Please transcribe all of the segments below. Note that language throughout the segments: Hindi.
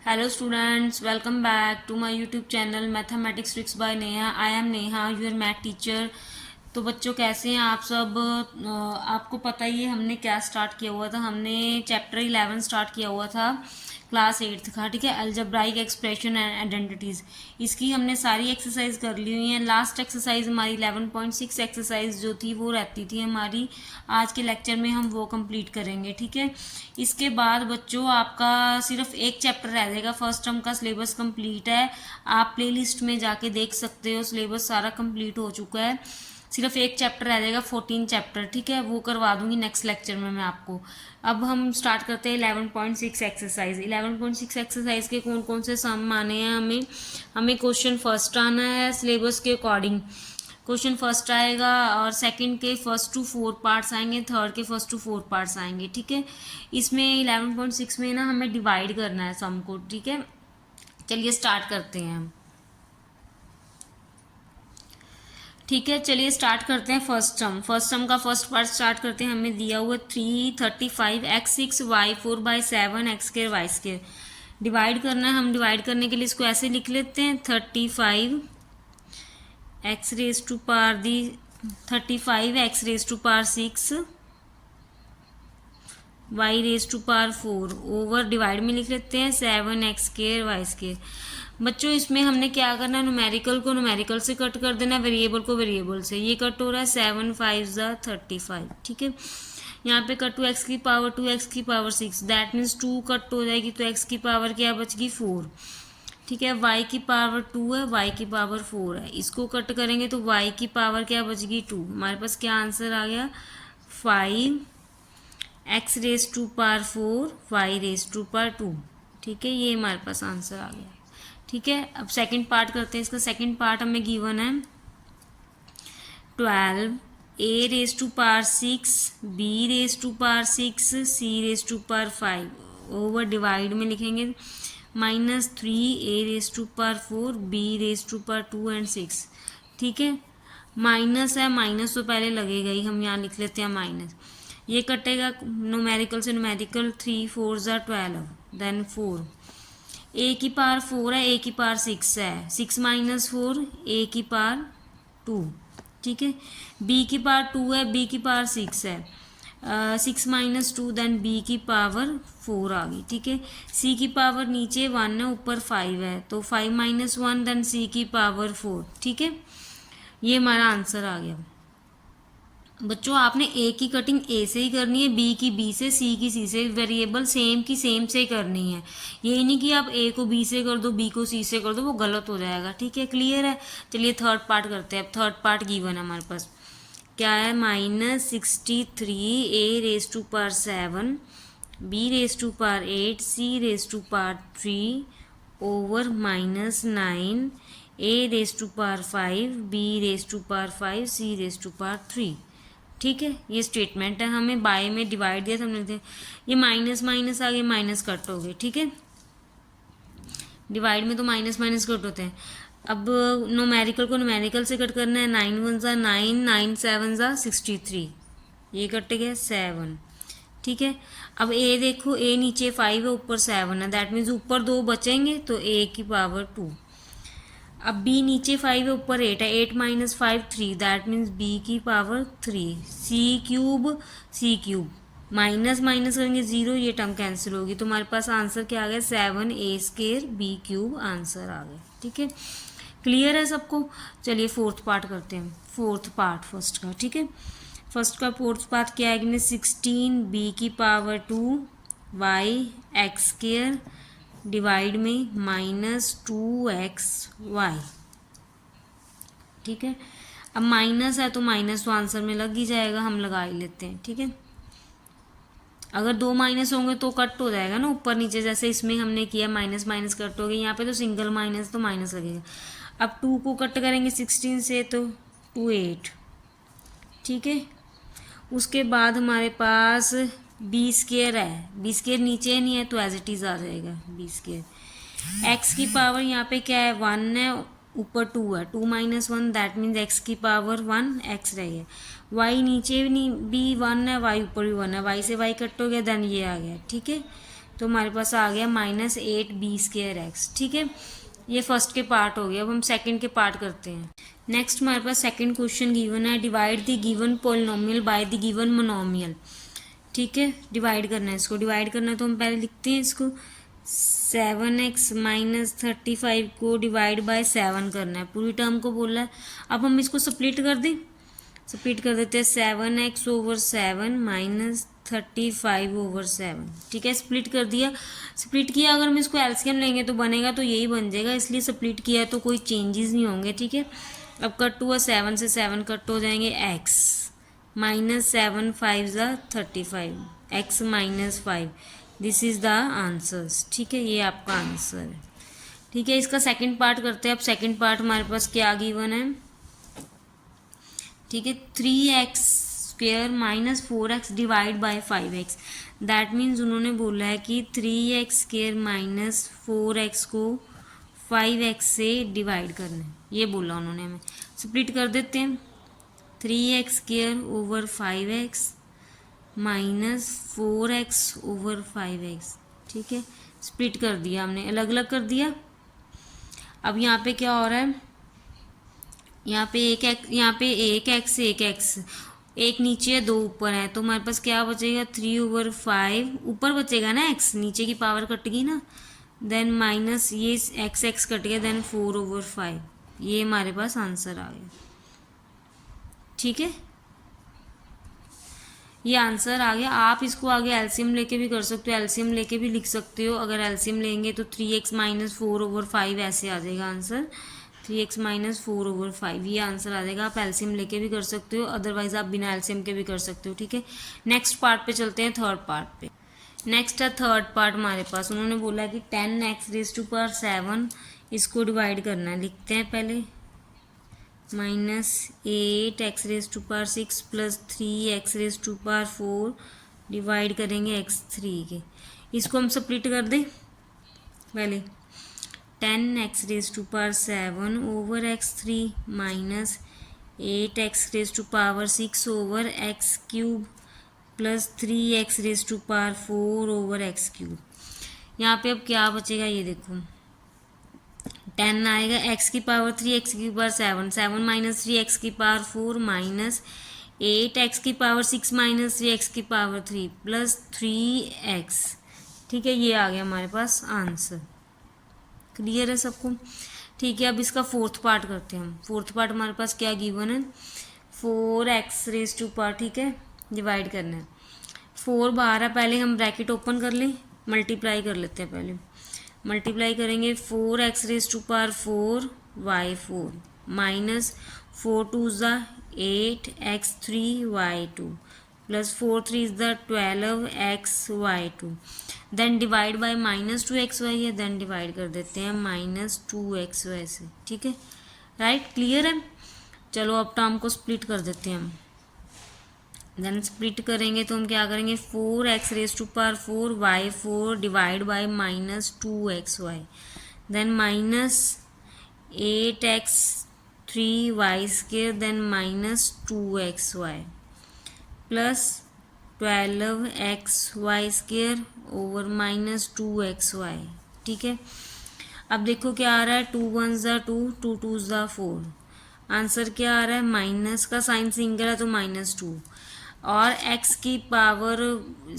Hello students, welcome back to my YouTube channel Mathematics Tricks by Neha. I am Neha, your math teacher. तो बच्चों कैसे हैं आप सब। आपको पता ही है हमने क्या स्टार्ट किया हुआ था। हमने चैप्टर 11 स्टार्ट किया हुआ था क्लास 8 का, ठीक है। अलजेब्राइक एक्सप्रेशन एंड आइडेंटिटीज़, इसकी हमने सारी एक्सरसाइज कर ली हुई हैं। लास्ट एक्सरसाइज हमारी 11.6 एक्सरसाइज जो थी वो रहती थी हमारी। आज के लेक्चर में हम वो कंप्लीट करेंगे, ठीक है। इसके बाद बच्चों आपका सिर्फ एक चैप्टर रह जाएगा। फर्स्ट टर्म का सिलेबस कंप्लीट है, आप प्ले लिस्ट में जाके देख सकते हो, सिलेबस सारा कंप्लीट हो चुका है। सिर्फ एक चैप्टर रह जाएगा, 14 चैप्टर, ठीक है। वो करवा दूंगी नेक्स्ट लेक्चर में मैं आपको। अब हम स्टार्ट करते हैं 11.6 एक्सरसाइज। 11.6 एक्सरसाइज के कौन कौन से सम आने हैं हमें क्वेश्चन फर्स्ट आना है सिलेबस के अकॉर्डिंग। क्वेश्चन फर्स्ट आएगा और सेकंड के फर्स्ट टू 4 पार्ट्स आएंगे, थर्ड के फर्स्ट टू 4 पार्ट्स आएंगे, ठीक है। इसमें 11.6 में ना हमें डिवाइड करना है सम को, ठीक है। चलिए स्टार्ट करते हैं हम, ठीक है। चलिए स्टार्ट करते हैं फर्स्ट सम का फर्स्ट पार्ट स्टार्ट करते हैं। हमें दिया हुआ 335 x6 y4 by 7 x² y²। Divide करना है। हम डिवाइड करने के लिए इसको ऐसे लिख लेते हैं 35 x raise to power the 35 x raise to power 6 y raise to power 4 over divide में लिख लेते हैं 7 x² y²। बच्चों इसमें हमने क्या करना है, न्यूमेरिकल को न्यूमेरिकल से कट कर देना, वेरिएबल को वेरिएबल से। ये कट हो रहा है 7 5 35, ठीक है। यहाँ पे कट 2 x की पावर 2 x की पावर 6, दैट मीन्स 2 कट हो जाएगी तो x की पावर क्या बचगी 4, ठीक है। y की पावर 2 है, y की पावर 4 है, इसको कट करेंगे तो y की पावर क्या बचगी 2। हमारे पास क्या आंसर आ गया 5 x raise to power 4 y raise to power 2, ठीक है। ये हमारे पास आंसर आ गया, ठीक है। अब सेकंड पार्ट करते हैं। इसका सेकंड पार्ट हमें गिवन है 12 a raise to power 6 b raise to power 6 c raise to power 5 over divide में लिखेंगे -3 a raise to power 4 b raise to power 2 and 6, ठीक है। माइनस है, माइनस तो पहले लगेगा ही, हम यहाँ लिख लेते हैं माइनस। ये कटेगा न्यूमेरिकल से न्यूमेरिकल, 3 4 12 देन 4, ए की पावर 4 है, ए की पावर 6 है, 6 माइनस 4 ए की पावर 2, ठीक है। बी की पावर 2 है, बी की पावर 6 है, 6 माइनस 2 देन बी की पावर 4 आ गई, ठीक है। सी की पावर नीचे 1 है, ऊपर 5 है, तो 5 माइनस 1 देन सी की पावर 4, ठीक है। ये हमारा आंसर आ गया। बच्चों आपने ए की कटिंग ए से ही करनी है, बी की बी से, सी की सी से, वेरिएबल सेम की सेम से करनी है। ये नहीं कि आप ए को बी से कर दो, बी को सी से कर दो, वो गलत हो जाएगा, ठीक है। क्लियर है। चलिए थर्ड पार्ट करते हैं। अब थर्ड पार्ट गिवन है हमारे पास, क्या है -63 A raise to power 7 B raise to power 8 C raise to power 3 over -9 A raise to power 5 B raise to power 5 C raise to power 3, ठीक है। ये स्टेटमेंट है। हमें बाय में डिवाइड दिया था, हमने लिखते ये माइनस माइनस आ गए, माइनस कट हो गए, ठीक है। डिवाइड में तो माइनस माइनस कट होते हैं। अब न्यूमेरिकल को न्यूमेरिकल से कट करना है, 9 1 9 9 7 63, ये कट गया 7, ठीक है। अब ए देखो, ए नीचे 5 है, ऊपर 7 है, दैट मीन्स ऊपर 2 बचेंगे तो ए की पावर 2। अब बी नीचे 5 है, ऊपर 8 है, 8 माइनस 5 3, दैट मीन्स बी की पावर 3। सी क्यूब माइनस माइनस करेंगे 0, ये टर्म कैंसिल होगी, तो हमारे पास आंसर क्या आ गया 7a² b³ आंसर आ गया, ठीक है। क्लियर है सबको। चलिए फोर्थ पार्ट करते हैं। फोर्थ पार्ट फर्स्ट का, ठीक है। फर्स्ट का फोर्थ पार्ट क्या है, 16 b की पावर 2 y x² डिवाइड में -2xy, ठीक है। अब माइनस है तो माइनस तो आंसर में लग ही जाएगा, हम लगा ही लेते हैं, ठीक है। अगर 2 माइनस होंगे तो कट हो जाएगा ना ऊपर नीचे, जैसे इसमें हमने किया माइनस माइनस कट हो गया, यहाँ पे तो सिंगल माइनस तो माइनस लगेगा। अब 2 को कट करेंगे 16 से तो 2 8, ठीक है। उसके बाद हमारे पास b² है, b² नीचे नहीं है तो एज इट इज आ जाएगा b²। x की पावर यहाँ पे क्या है 1 है, ऊपर 2 है, 2 माइनस 1 दैट मीन्स x की पावर 1, x रह गया। y नीचे भी 1 है, y ऊपर भी 1 है, y से y कट हो गया, देन ये आ गया, ठीक है। तो हमारे पास आ गया -8b²x। ठीक है, ये फर्स्ट के पार्ट हो गया। अब हम सेकंड के पार्ट करते हैं। नेक्स्ट हमारे पास सेकंड क्वेश्चन गिवन है, divide the given polynomial by the given monomial. ठीक है, डिवाइड करना है, इसको डिवाइड करना है तो हम पहले लिखते हैं इसको 7x - 35 को डिवाइड बाय 7 करना है, पूरी टर्म को बोला है। अब हम इसको स्प्लिट कर दें, स्प्लिट कर देते हैं 7x/7 - 35/7। ठीक है, स्प्लिट कर दिया। स्प्लिट किया, अगर हम इसको एलसीएम लेंगे तो बनेगा तो यही बन जाएगा, इसलिए स्प्लिट किया तो कोई चेंजेस नहीं होंगे। ठीक है, अब कट हुआ 7 से 7 कट हो जाएंगे, x -7 5 35 x -5, this is the answers. ठीक है, ये आपका आंसर है। ठीक है, इसका सेकंड पार्ट करते हैं। अब सेकंड पार्ट हमारे पास क्या गिवन है। ठीक है, 3x² - 4x divide by 5x। That means उन्होंने बोला है कि 3x² - 4x को 5x से डिवाइड करना है, ये बोला उन्होंने हमें। स्प्लिट कर देते हैं, 3x²/5x - 4x/5x। ठीक है, स्प्लिट कर दिया हमने, अलग अलग कर दिया। अब यहाँ पे क्या हो रहा है, यहाँ पे एक x, एक नीचे है, 2 ऊपर है, तो हमारे पास क्या बचेगा 3/5 ऊपर बचेगा ना, x नीचे की पावर कट गई ना, देन माइनस ये x कट गया, देन 4/5। ये हमारे पास आंसर आ गया। ठीक है, ये आंसर आ गया। आप इसको आगे एलसीएम लेके भी कर सकते हो, एलसीएम लेके भी लिख सकते हो। अगर एलसीएम लेंगे तो 3x - 4/5 ऐसे आ जाएगा आंसर, 3x - 4/5 ये आंसर आ जाएगा। आप एलसीएम लेके भी कर सकते हो, अदरवाइज आप बिना एलसीएम के भी कर सकते हो। ठीक है, नेक्स्ट पार्ट पे चलते हैं, थर्ड पार्ट पे। नेक्स्ट है थर्ड पार्ट हमारे पास। उन्होंने बोला कि 10x⁻7 इसको डिवाइड करना है। लिखते हैं पहले, -8x⁻6 + 3x⁻4 डिवाइड करेंगे x3 के। इसको हम स्प्लिट कर दें पहले, 10x⁻7/x3 -8x⁻6/x³ + 3x⁻4/x³। यहाँ पे अब क्या बचेगा ये देखो, 10 आएगा, x⁻3 x⁻7 7 - 3 x⁻4 -8x⁻6 - 3 x⁻3 + 3x। ठीक है, ये आ गया हमारे पास आंसर। क्लियर है सबको। ठीक है, अब इसका फोर्थ पार्ट करते हैं हम। फोर्थ पार्ट हमारे पास क्या गिवन है, 4x⁻, ठीक है, डिवाइड करना है। 4 बाहर है, पहले हम ब्रैकेट ओपन कर लें, मल्टीप्लाई कर लेते हैं। पहले मल्टीप्लाई करेंगे 4x⁻4 y4 -4 2 8 x3 y2 + 4 3 12 x y2। Then divide by -2xy है, देन डिवाइड कर देते हैं -2xy से। ठीक है, राइट, क्लियर है। चलो अब टर्म को स्प्लिट कर देते हैं हम। देन स्प्लिट करेंगे तो हम क्या करेंगे, 4x⁻4 y4 divide by -2xy, then -8x3 y², then -2xy plus 12xy² over -2xy। ठीक है, अब देखो क्या आ रहा है, 2 1 2 2 2 4। आंसर क्या आ रहा है, माइनस का साइन सिंगल है तो -2, और x की पावर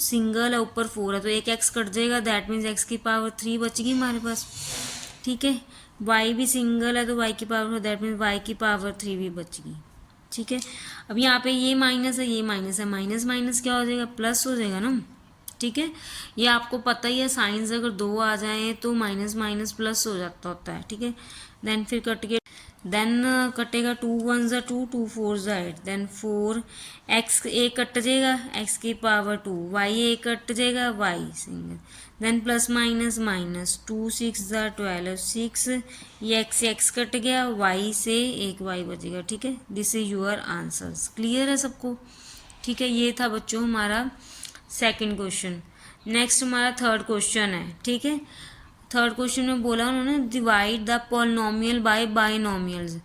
सिंगल है, ऊपर 4 है तो एक x कट जाएगा, दैट मीन्स x की पावर 3 बचेगी हमारे पास। ठीक है, y भी सिंगल है तो y की पावर, दैट मीन्स y की पावर 3 भी बचेगी। ठीक है, अब यहाँ पे ये माइनस है, ये माइनस है, माइनस माइनस क्या हो जाएगा, प्लस हो जाएगा ना। ठीक है, ये आपको पता ही है, साइंस अगर 2 आ जाए तो माइनस माइनस प्लस हो जाता होता है। ठीक है, देन फिर कट के देन कटेगा 2 1 2 2 4 8, देन 4 x एक कट जाएगा, x की पावर 2, y एक कट जाएगा, y single, then plus minus minus 2 6 12 6, ये x कट गया, y से एक y बचेगा। ठीक है, this is your answers. Clear है सबको। ठीक है, ये था बच्चों हमारा सेकंड क्वेश्चन। नेक्स्ट हमारा थर्ड क्वेश्चन है। ठीक है, थर्ड क्वेश्चन में बोला उन्होंने divide the polynomial bye binomials.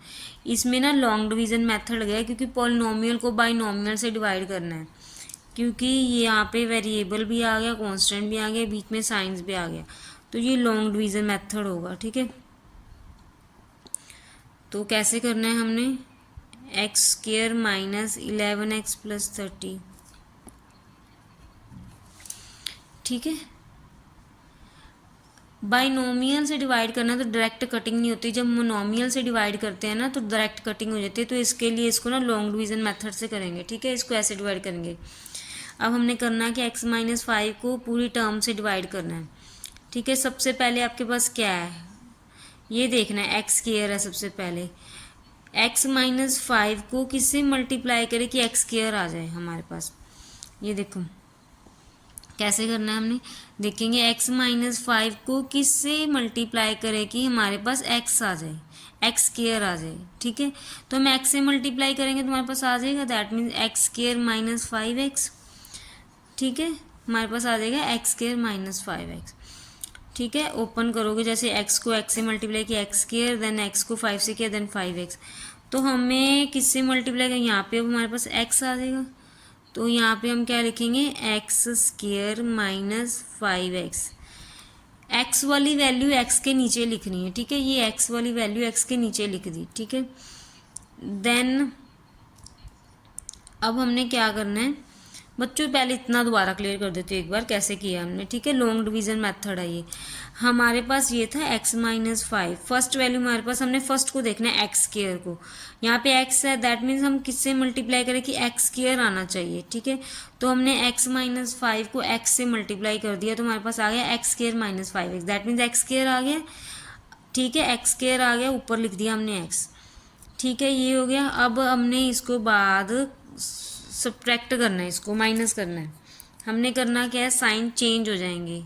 इसमें ना लॉन्ग डिवीजन मेथड गया, क्योंकि पॉलिनोमियल को बाइनोमियल से डिवाइड करना है। क्योंकि ये यहाँ पे वेरिएबल भी आ गया, कांस्टेंट भी आ गया, बीच में साइंस भी आ गया, तो ये लॉन्ग डिवीज़न मेथड होगा। ठीक है, तो कैसे करना है हमने, x square minus 11x plus 30। ठीक है, बाइनोमियल से डिवाइड करना तो डायरेक्ट कटिंग नहीं होती, जब मोनोमियल से डिवाइड करते हैं ना तो डायरेक्ट कटिंग हो जाती है, तो इसके लिए इसको ना लॉन्ग डिवीज़न मेथड से करेंगे। ठीक है, इसको ऐसे डिवाइड करेंगे। अब हमने करना है कि x-5 को पूरी टर्म से डिवाइड करना है। ठीक है, सबसे पहले आपके पास क्या है ये देखना है, एक्स स्क्वायर है सबसे पहले। x-5 को किससे मल्टीप्लाई करें कि एक्स स्क्वायर आ जाए हमारे पास, ये देखो कैसे करना है हमने, देखेंगे x-5 को किससे मल्टीप्लाई करें कि हमारे पास x आ जाए, एक्स स्क्वायर आ जाए। ठीक है, तो हम x से मल्टीप्लाई करेंगे तो हमारे पास आ जाएगा, that means x square minus 5x। ठीक है, हमारे पास आ जाएगा एक्स स्क्वायर माइनस 5x। ठीक है, ओपन करोगे, जैसे x को x से मल्टीप्लाई किया एक्स स्क्वायर, देन x को 5 से किया, देन 5x, तो हमें किससे मल्टीप्लाई करें, यहाँ पे अब हमारे पास x आ जाएगा, तो यहाँ पे हम क्या लिखेंगे, x square minus 5x। X वाली वैल्यू एक्स के नीचे लिखनी है। ठीक है, ये एक्स वाली वैल्यू एक्स के नीचे लिख दी। ठीक है, देन अब हमने क्या करना है बच्चों, पहले इतना दोबारा क्लियर कर देते एक बार कैसे किया हमने। ठीक है, लॉन्ग डिवीजन मेथड है ये। हमारे पास ये था x-5, फर्स्ट वैल्यू हमारे पास, हमने फर्स्ट को देखना है एक्स स्क्वायर को, यहाँ पे x है, दैट मीन्स हम किससे मल्टीप्लाई करें कि एक्स स्क्वायर आना चाहिए। ठीक है, तो हमने x-5 को x से मल्टीप्लाई कर दिया, तो हमारे पास आ गया x square minus 5x, that means x square आ गया। ठीक है, एक्स स्क्वायर आ गया, ऊपर लिख दिया हमने x। ठीक है, ये हो गया। अब हमने इसको बाद सब्ट्रैक्ट करना है, इसको माइनस करना है। हमने करना क्या है, साइन चेंज हो जाएंगे,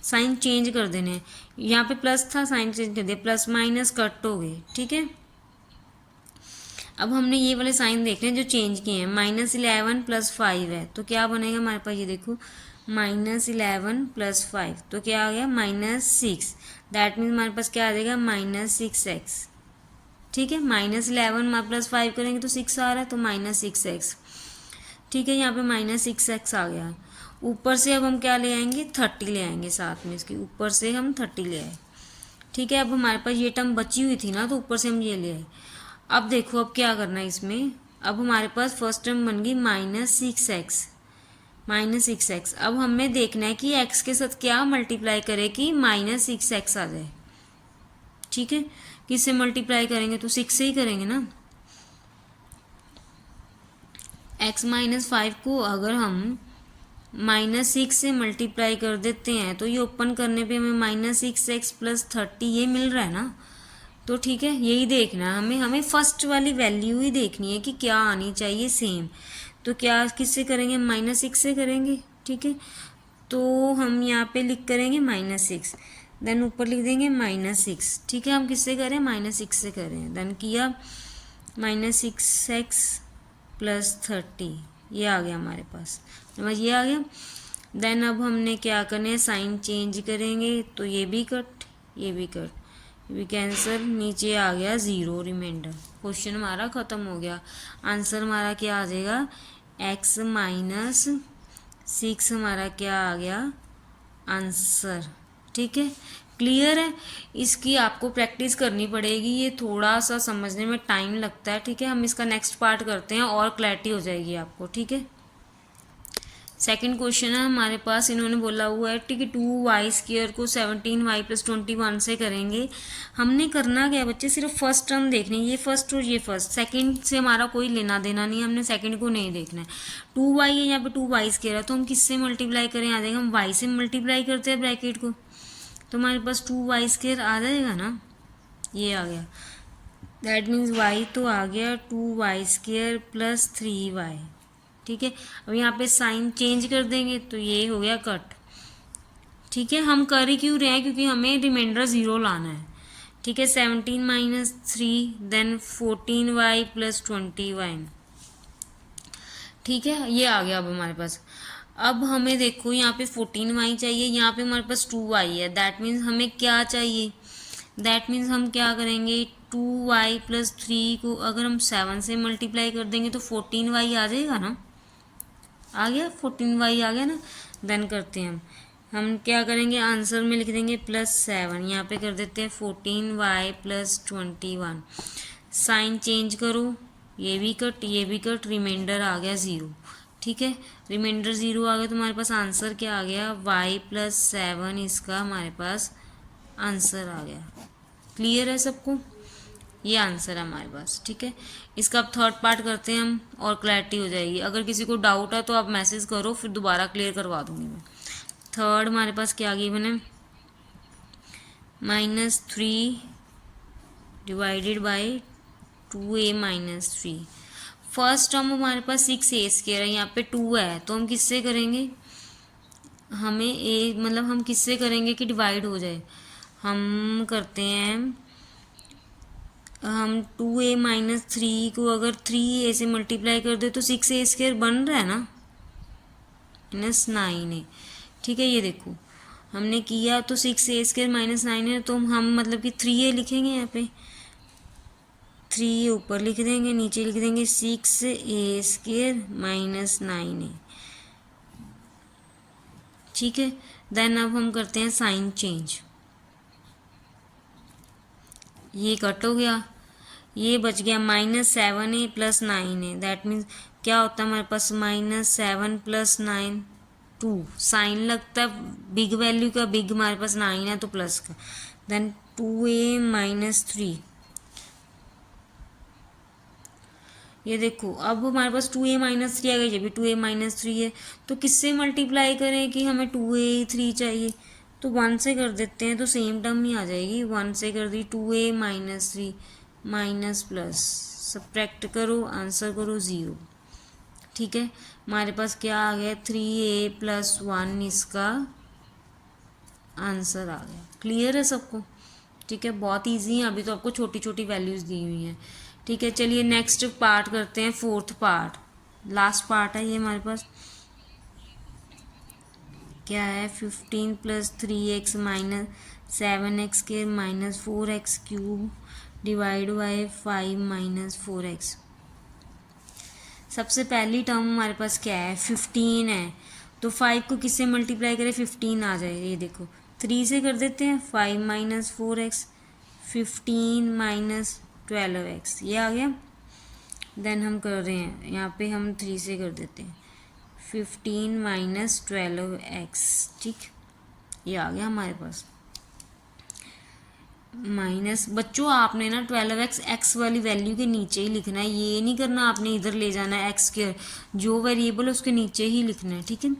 साइन चेंज कर देने हैं। यहाँ पे प्लस था, साइन चेंज कर दिया, प्लस माइनस कट हो गए। ठीक है, अब हमने ये वाले साइन देखने हैं जो चेंज किए हैं। -11 + 5 है, तो क्या बनेगा हमारे पास, ये देखो -11 + 5, तो क्या आ गया -6, दैट मीन्स हमारे पास क्या आ जाएगा -6x। ठीक है, -11 + 5 करेंगे तो 6 आ रहा है, तो -6x। ठीक है, यहाँ पे -6x आ गया। ऊपर से अब हम क्या ले आएंगे, 30 ले आएंगे साथ में, इसके ऊपर से हम 30 ले आए। ठीक है, अब हमारे पास ये टर्म बची हुई थी ना, तो ऊपर से हम ये ले आए। अब देखो अब क्या करना है इसमें, अब हमारे पास फर्स्ट टर्म बन गई -6x। अब हमें देखना है कि x के साथ क्या मल्टीप्लाई करे कि -6x आ जाए। ठीक है, किससे मल्टीप्लाई करेंगे, तो 6 से ही करेंगे ना। x-5 को अगर हम -6 से मल्टीप्लाई कर देते हैं तो ये ओपन करने पे हमें -6x + 30 ये मिल रहा है ना। तो ठीक है, यही देखना है हमें फर्स्ट वाली वैल्यू ही देखनी है कि क्या आनी चाहिए सेम। तो क्या किससे करेंगे, -6 से करेंगे। ठीक है, तो हम यहाँ पे करेंगे -6, देन ऊपर लिख देंगे -6। ठीक है, हम किससे करें, -6 से करें, देन किया -6x + 30, ये आ गया हमारे पास, समझ ये आ गया। देन अब हमने क्या करना है, साइन चेंज करेंगे, तो ये भी कट, ये भी कट, ये भी कैंसिल, नीचे आ गया 0 रिमाइंडर। क्वेश्चन हमारा ख़त्म हो गया। आंसर हमारा क्या आ जाएगा, x-6 हमारा क्या आ गया आंसर। ठीक है, क्लियर है। इसकी आपको प्रैक्टिस करनी पड़ेगी, ये थोड़ा सा समझने में टाइम लगता है। ठीक है, हम इसका नेक्स्ट पार्ट करते हैं और क्लैरिटी हो जाएगी आपको। ठीक है, सेकंड क्वेश्चन है हमारे पास, इन्होंने बोला हुआ है कि 2y² को 17y + 21 से करेंगे। हमने करना क्या है बच्चे, सिर्फ फर्स्ट टर्म देखनी है, ये फर्स्ट और ये फर्स्ट, सेकंड से हमारा कोई लेना देना नहीं, हमने सेकंड को नहीं देखना है। 2y है, यहाँ पे 2y² है, तो हम किससे मल्टीप्लाई करें, आ जाएगा, हम y से मल्टीप्लाई करते हैं ब्रैकेट को, तो हमारे पास 2y² आ जाएगा ना, ये आ गया, दैट मीन्स y तो आ गया 2y² + 3y। ठीक है, अब यहाँ पे साइन चेंज कर देंगे तो ये हो गया कट। ठीक है, हम कर ही क्यों रहे हैं, क्योंकि हमें रिमाइंडर 0 लाना है। ठीक है, 17 - 3, देन 14y + 20y। ठीक है, ये आ गया अब हमारे पास। अब हमें देखो यहाँ पे 14y चाहिए, यहाँ पे हमारे पास 2y है, दैट मीन्स हमें क्या चाहिए, दैट मीन्स हम क्या करेंगे, 2y + 3 को अगर हम 7 से मल्टीप्लाई कर देंगे तो 14y आ जाएगा ना। आ गया 14y आ गया ना। देन करते हैं हम क्या करेंगे, आंसर में लिख देंगे +7, यहाँ पे कर देते हैं 14y + 21। साइन चेंज करो, ये भी कट, रिमाइंडर आ गया 0। ठीक है, रिमाइंडर 0 आ गया तो हमारे पास आंसर क्या आ गया, y + 7 इसका हमारे पास आंसर आ गया। क्लियर है सबको, ये आंसर है हमारे पास। ठीक है, इसका अब थर्ड पार्ट करते हैं हम और क्लैरिटी हो जाएगी। अगर किसी को डाउट है तो आप मैसेज करो, फिर दोबारा क्लियर करवा दूंगी मैं। थर्ड हमारे पास क्या आ गई मैंने, -3 divided by 2a - 3। First term हमारे पास 6a² है, यहाँ पे 2 है तो हम किससे करेंगे, हमें मतलब हम किससे करेंगे कि डिवाइड हो जाए। हम करते हैं, हम 2a - 3 को अगर 3a से मल्टीप्लाई कर दे तो 6a² बन रहा है ना, -9a। ठीक है, ये देखो हमने किया तो 6a² -9 है, तो हम मतलब कि 3a लिखेंगे यहाँ पे, 3 ऊपर लिख देंगे, नीचे लिख देंगे 6a² -9a। ठीक है, देन अब हम करते हैं साइन चेंज, ये कट हो गया, ये बच गया -7a + 9a। दैट मीन्स क्या होता है हमारे पास, -7 + 9 2। साइन लगता है बिग वैल्यू का, बिग हमारे पास 9 है तो प्लस का। देन 2a - 3, ये देखो अब हमारे पास 2a - 3 आ गया, ये भी 2a - 3 है। तो किससे मल्टीप्लाई करें कि हमें 2a 3 चाहिए, तो 1 से कर देते हैं तो सेम टर्म ही आ जाएगी। 1 से कर दी 2a - 3 माइनस प्लस, सब्ट्रैक्ट करो, आंसर करो 0। ठीक है, हमारे पास क्या आ गया, 3a + 1 इसका आंसर आ गया। क्लियर है सबको। ठीक है, बहुत इजी है, अभी तो आपको छोटी छोटी वैल्यूज़ दी हुई हैं। ठीक है, चलिए नेक्स्ट पार्ट करते हैं, फोर्थ पार्ट, लास्ट पार्ट है ये हमारे पास। क्या है, 15 + 3x - 7x² - 4x³ divide by 5 - 4x। सबसे पहली टर्म हमारे पास क्या है, 15 है, तो 5 को किससे मल्टीप्लाई करें, 15 आ जाए। ये देखो 3 से कर देते हैं, 5 - 4x, 15 - 12x, ये आ गया। देन हम कर रहे हैं यहाँ पे, हम 3 से कर देते हैं, 15 - 12x। ठीक, ये आ गया हमारे पास। माइनस, बच्चों आपने ना 12x एक्स वाली वैल्यू के नीचे ही लिखना है, ये नहीं करना आपने इधर ले जाना है x², जो वेरिएबल है उसके नीचे ही लिखना है। ठीक है,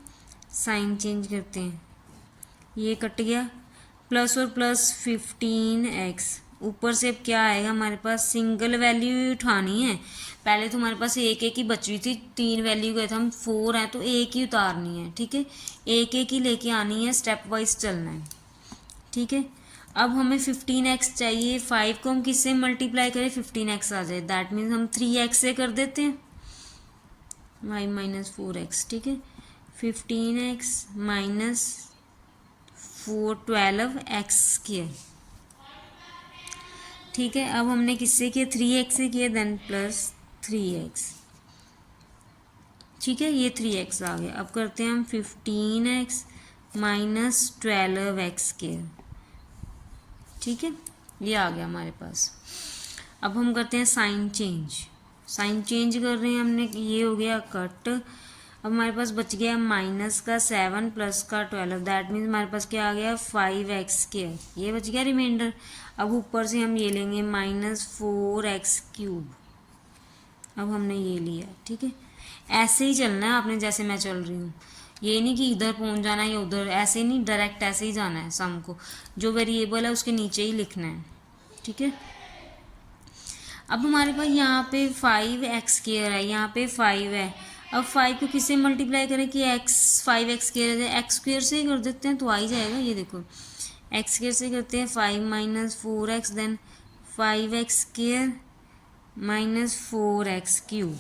साइन चेंज करते हैं, ये कट गया, प्लस और प्लस 15x, ऊपर से अब क्या आएगा हमारे पास, सिंगल वैल्यू उठानी है। पहले तो हमारे पास एक एक ही बच रही थी, 3 वैल्यू गए थे हम, 4 है तो एक ही उतारनी है। ठीक है, एक एक ही लेके आनी है, स्टेप वाइज चलना है। ठीक है, अब हमें 15x चाहिए, 5 को हम किससे मल्टीप्लाई करें, 15x आ जाए। दैट मीन्स हम 3x से कर देते हैं, y - 4x। ठीक है, 15x - 4 12x²। ठीक है, अब हमने किससे किया, 3x से किया, देन प्लस 3x। ठीक है, ये 3x आ गया। अब करते हैं हम 15x - 12x²। ठीक है, ये आ गया हमारे पास। अब हम करते हैं साइन चेंज, साइन चेंज कर रहे हैं हमने, ये हो गया कट। अब हमारे पास बच गया -7 प्लस का 12, दैट मीन्स हमारे पास क्या आ गया, 5x², ये बच गया रिमाइंडर। अब ऊपर से हम ये लेंगे -4x³, अब हमने ये लिया। ठीक है, ऐसे ही चलना है आपने, जैसे मैं चल रही हूँ, ये नहीं कि इधर पहुंच जाना है या उधर, ऐसे नहीं, डायरेक्ट ऐसे ही जाना है। सम को जो वेरिएबल है उसके नीचे ही लिखना है। ठीक है, अब हमारे पास यहाँ पे 5x² है, यहाँ पे 5 है। अब 5 को किससे मल्टीप्लाई करें कि 5x² है, x² से ही कर देते हैं तो आ ही जाएगा। ये देखो x² से करते हैं, 5 - 4x, देन 5x² - 4x³।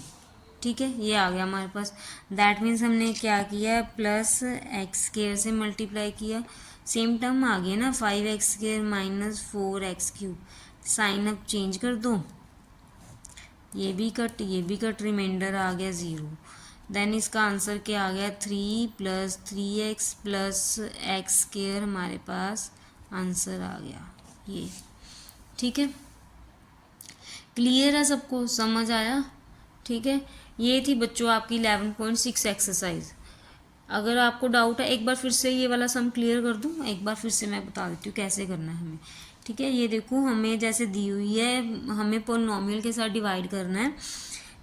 ठीक है, ये आ गया हमारे पास। दैट मीन्स हमने क्या किया, प्लस x² से मल्टीप्लाई किया, सेम टर्म आ गया ना, 5x² - 4x³। साइन अब चेंज कर दो, ये भी कट, ये भी कट, रिमाइंडर आ गया 0। देन इसका आंसर क्या आ गया 3 + 3x + x² हमारे पास आंसर आ गया ये। ठीक है, क्लियर है, सबको समझ आया? ठीक है, ये थी बच्चों आपकी 11.6 एक्सरसाइज। अगर आपको डाउट है एक बार फिर से ये वाला सम क्लियर कर दूँ, एक बार फिर से मैं बता देती हूँ कैसे करना है हमें। ठीक है, ये देखो हमें जैसे दी हुई है, हमें पोलिनोमियल के साथ डिवाइड करना है,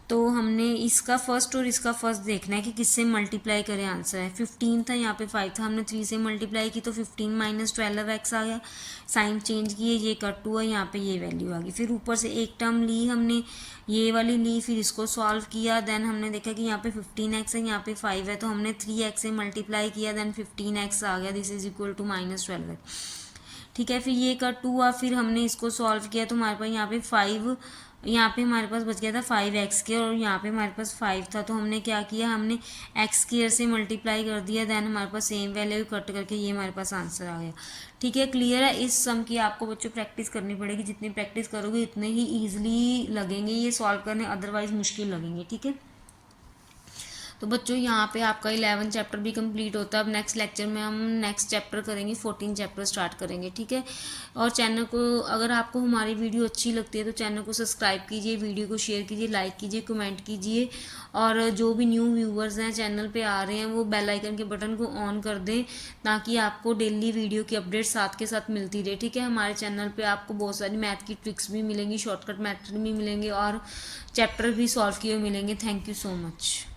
तो हमने इसका फर्स्ट और इसका फर्स्ट देखना है कि किससे मल्टीप्लाई करें आंसर है। 15 था, यहाँ पे 5 था, हमने 3 से मल्टीप्लाई की तो 15 - 12x आ गया। साइन चेंज किए, ये कट हुआ, यहाँ पे ये वैल्यू आ गई। फिर ऊपर से एक टर्म ली हमने, ये वाली ली, फिर इसको सॉल्व किया, देन हमने देखा कि यहाँ पे 15x है, यहाँ पे 5 है, तो हमने 3x से मल्टीप्लाई किया, देन 15x आ गया, this is equal to -12x। ठीक है, फिर ये कट हुआ, फिर हमने इसको सॉल्व किया तो हमारे पास यहाँ पे 5, यहाँ पे हमारे पास बच गया था 5x² और यहाँ पे हमारे पास 5 था, तो हमने क्या किया, हमने x² से मल्टीप्लाई कर दिया, देन हमारे पास सेम वैल्यू कट करके ये हमारे पास आंसर आ गया। ठीक है, क्लियर है? इस सम की आपको बच्चों प्रैक्टिस करनी पड़ेगी, जितनी प्रैक्टिस करोगे उतने ही ईजिली लगेंगे ये सॉल्व करने, अदरवाइज मुश्किल लगेंगे। ठीक है, तो बच्चों यहाँ पे आपका 11 चैप्टर भी कंप्लीट होता है। अब नेक्स्ट लेक्चर में हम नेक्स्ट चैप्टर करेंगे, 14 चैप्टर स्टार्ट करेंगे। ठीक है, और चैनल को, अगर आपको हमारी वीडियो अच्छी लगती है तो चैनल को सब्सक्राइब कीजिए, वीडियो को शेयर कीजिए, लाइक कीजिए, कमेंट कीजिए, और जो भी न्यू व्यूवर्स हैं चैनल पे आ रहे हैं वो बेल आइकन के बटन को ऑन कर दें, ताकि आपको डेली वीडियो की अपडेट साथ के साथ मिलती रहे। ठीक है, हमारे चैनल पे आपको बहुत सारी मैथ की ट्रिक्स भी मिलेंगी, शॉर्टकट मैथड भी मिलेंगे, और चैप्टर भी सॉल्व किए मिलेंगे। Thank you so much.